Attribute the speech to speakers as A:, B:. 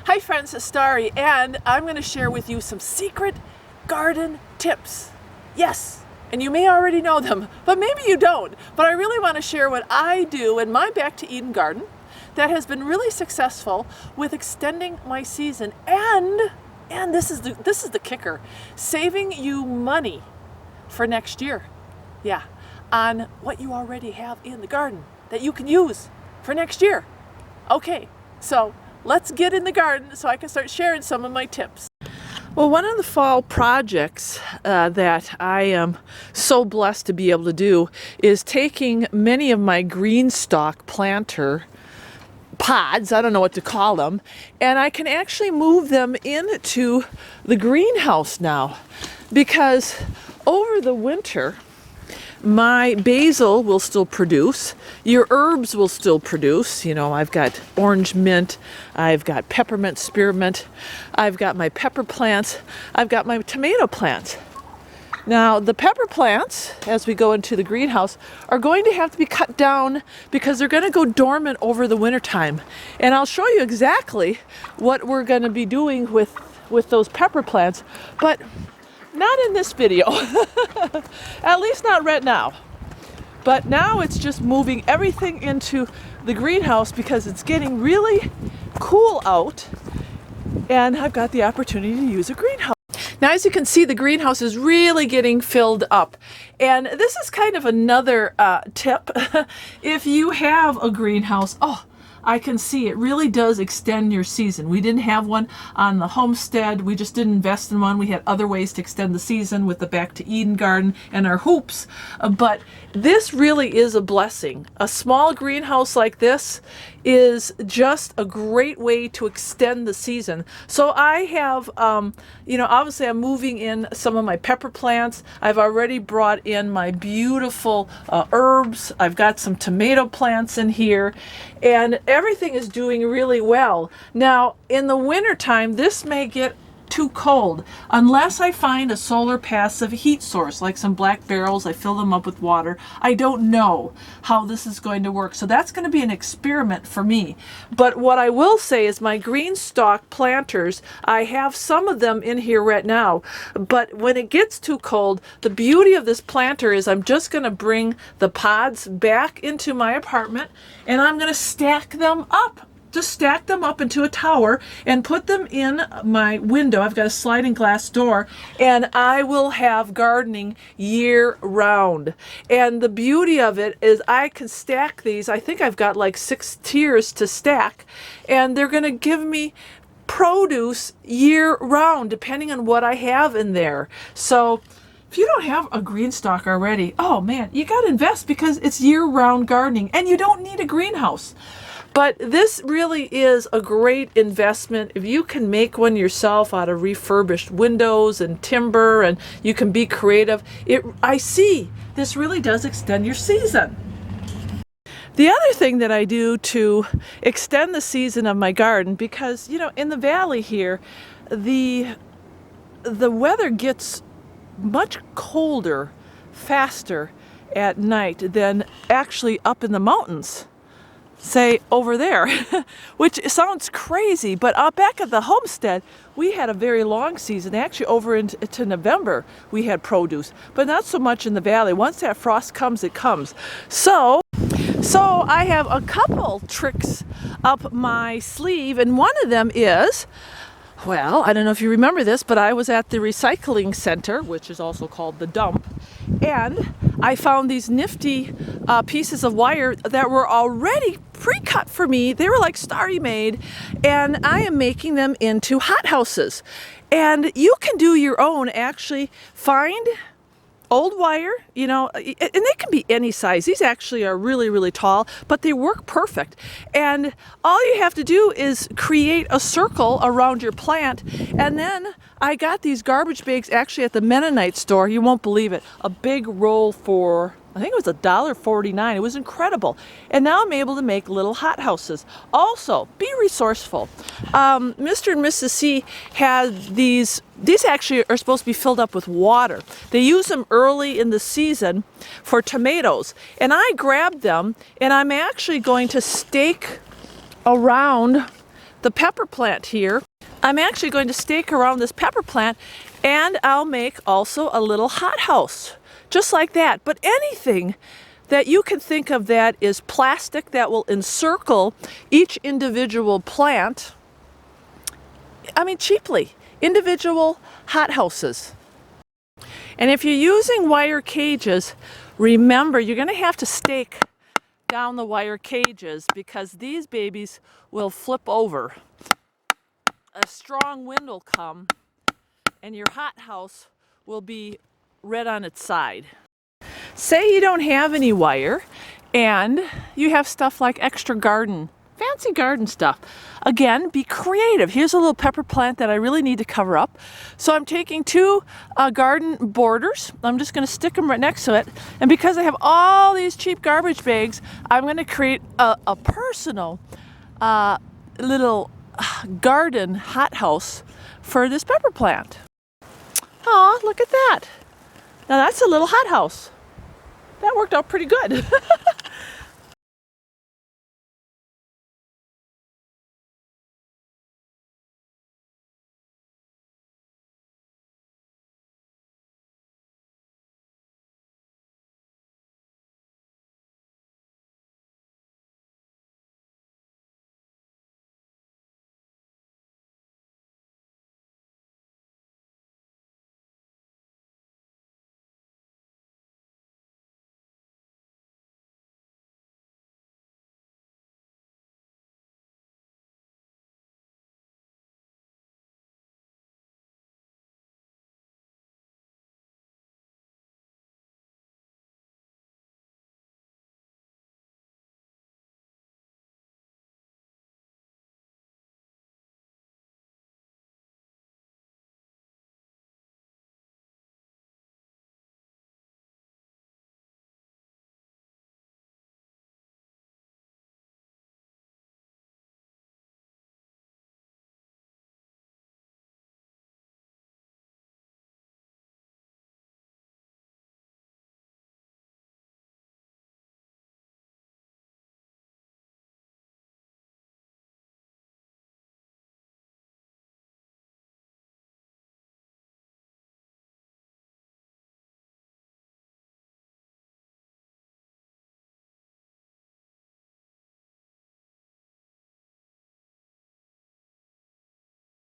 A: Hi friends, it's Starry, and I'm going to share with you some secret garden tips. Yes, and you may already know them, but maybe you don't. But I really want to share what I do in my Back to Eden garden that has been really successful with extending my season, and this is the kicker, saving you money for next year. Yeah, on what you already have in the garden that you can use for next year. Okay, so let's get in the garden so I can start sharing some of my tips. Well, one of the fall projects that I am so blessed to be able to do is taking many of my green stalk planter pods, I don't know what to call them, and I can actually move them into the greenhouse now, because over the winter my basil will still produce, your herbs will still produce. You know, I've got orange mint, I've got peppermint, spearmint, I've got my pepper plants, I've got my tomato plants. Now the pepper plants, as we go into the greenhouse, are going to have to be cut down because they're going to go dormant over the winter time. And I'll show you exactly what we're going to be doing with those pepper plants, but not in this video, at least not right now. But now it's just moving everything into the greenhouse because it's getting really cool out and I've got the opportunity to use a greenhouse. Now, as you can see, the greenhouse is really getting filled up. And this is kind of another tip. If you have a greenhouse, I can see it really does extend your season. We didn't have one on the homestead. We just didn't invest in one. We had other ways to extend the season with the Back to Eden garden and our hoops. But this really is a blessing. A small greenhouse like this is just a great way to extend the season. So I have, obviously I'm moving in some of my pepper plants. I've already brought in my beautiful herbs. I've got some tomato plants in here, and everything is doing really well. Now, in the wintertime, this may get too cold unless I find a solar passive heat source like some black barrels. I fill them up with water. I don't know how this is going to work, so that's going to be an experiment for me. But what I will say is my green stalk planters, I have some of them in here right now, but when it gets too cold, the beauty of this planter is I'm just going to bring the pods back into my apartment and I'm going to stack them up. Just stack them up into a tower and put them in my window. I've got a sliding glass door, and I will have gardening year round. And the beauty of it is I can stack these. I think I've got like 6 tiers to stack, and they're going to give me produce year round depending on what I have in there. So if you don't have a green stalk already, oh man, you got to invest because it's year-round gardening and you don't need a greenhouse. But this really is a great investment. If you can make one yourself out of refurbished windows and timber, and you can be creative, I see this really does extend your season. The other thing that I do to extend the season of my garden, because in the valley here, the weather gets much colder faster at night than actually up in the mountains, say over there, which sounds crazy, but back at the homestead we had a very long season. Actually over into November we had produce, but not so much in the valley. Once that frost comes, it comes. So I have a couple tricks up my sleeve, and one of them is, well, I don't know if you remember this, but I was at the recycling center, which is also called the dump, and I found these nifty pieces of wire that were already pre-cut for me. They were like Starry made, and I am making them into hothouses. And you can do your own, actually. Find old wire, and they can be any size. These actually are really, really tall, but they work perfect. And all you have to do is create a circle around your plant. And then I got these garbage bags actually at the Mennonite store. You won't believe it. A big roll for, I think it was $1.49. It was incredible. And now I'm able to make little hothouses. Also, be resourceful. Mr. and Mrs. C had these actually are supposed to be filled up with water. They use them early in the season for tomatoes. And I grabbed them, and I'm actually going to stake around the pepper plant here. I'm actually going to stake around this pepper plant, and I'll make also a little hothouse, just like that. But anything that you can think of that is plastic that will encircle each individual plant, I mean cheaply, individual hothouses. And if you're using wire cages, remember you're going to have to stake down the wire cages because these babies will flip over. A strong wind will come and your hothouse will be right on its side. Say you don't have any wire and you have stuff like extra garden, fancy garden stuff. Again, be creative. Here's a little pepper plant that I really need to cover up. So I'm taking two garden borders. I'm just going to stick them right next to it. And because I have all these cheap garbage bags, I'm going to create a personal little garden hothouse for this pepper plant. Aw, look at that. Now that's a little hothouse. That worked out pretty good.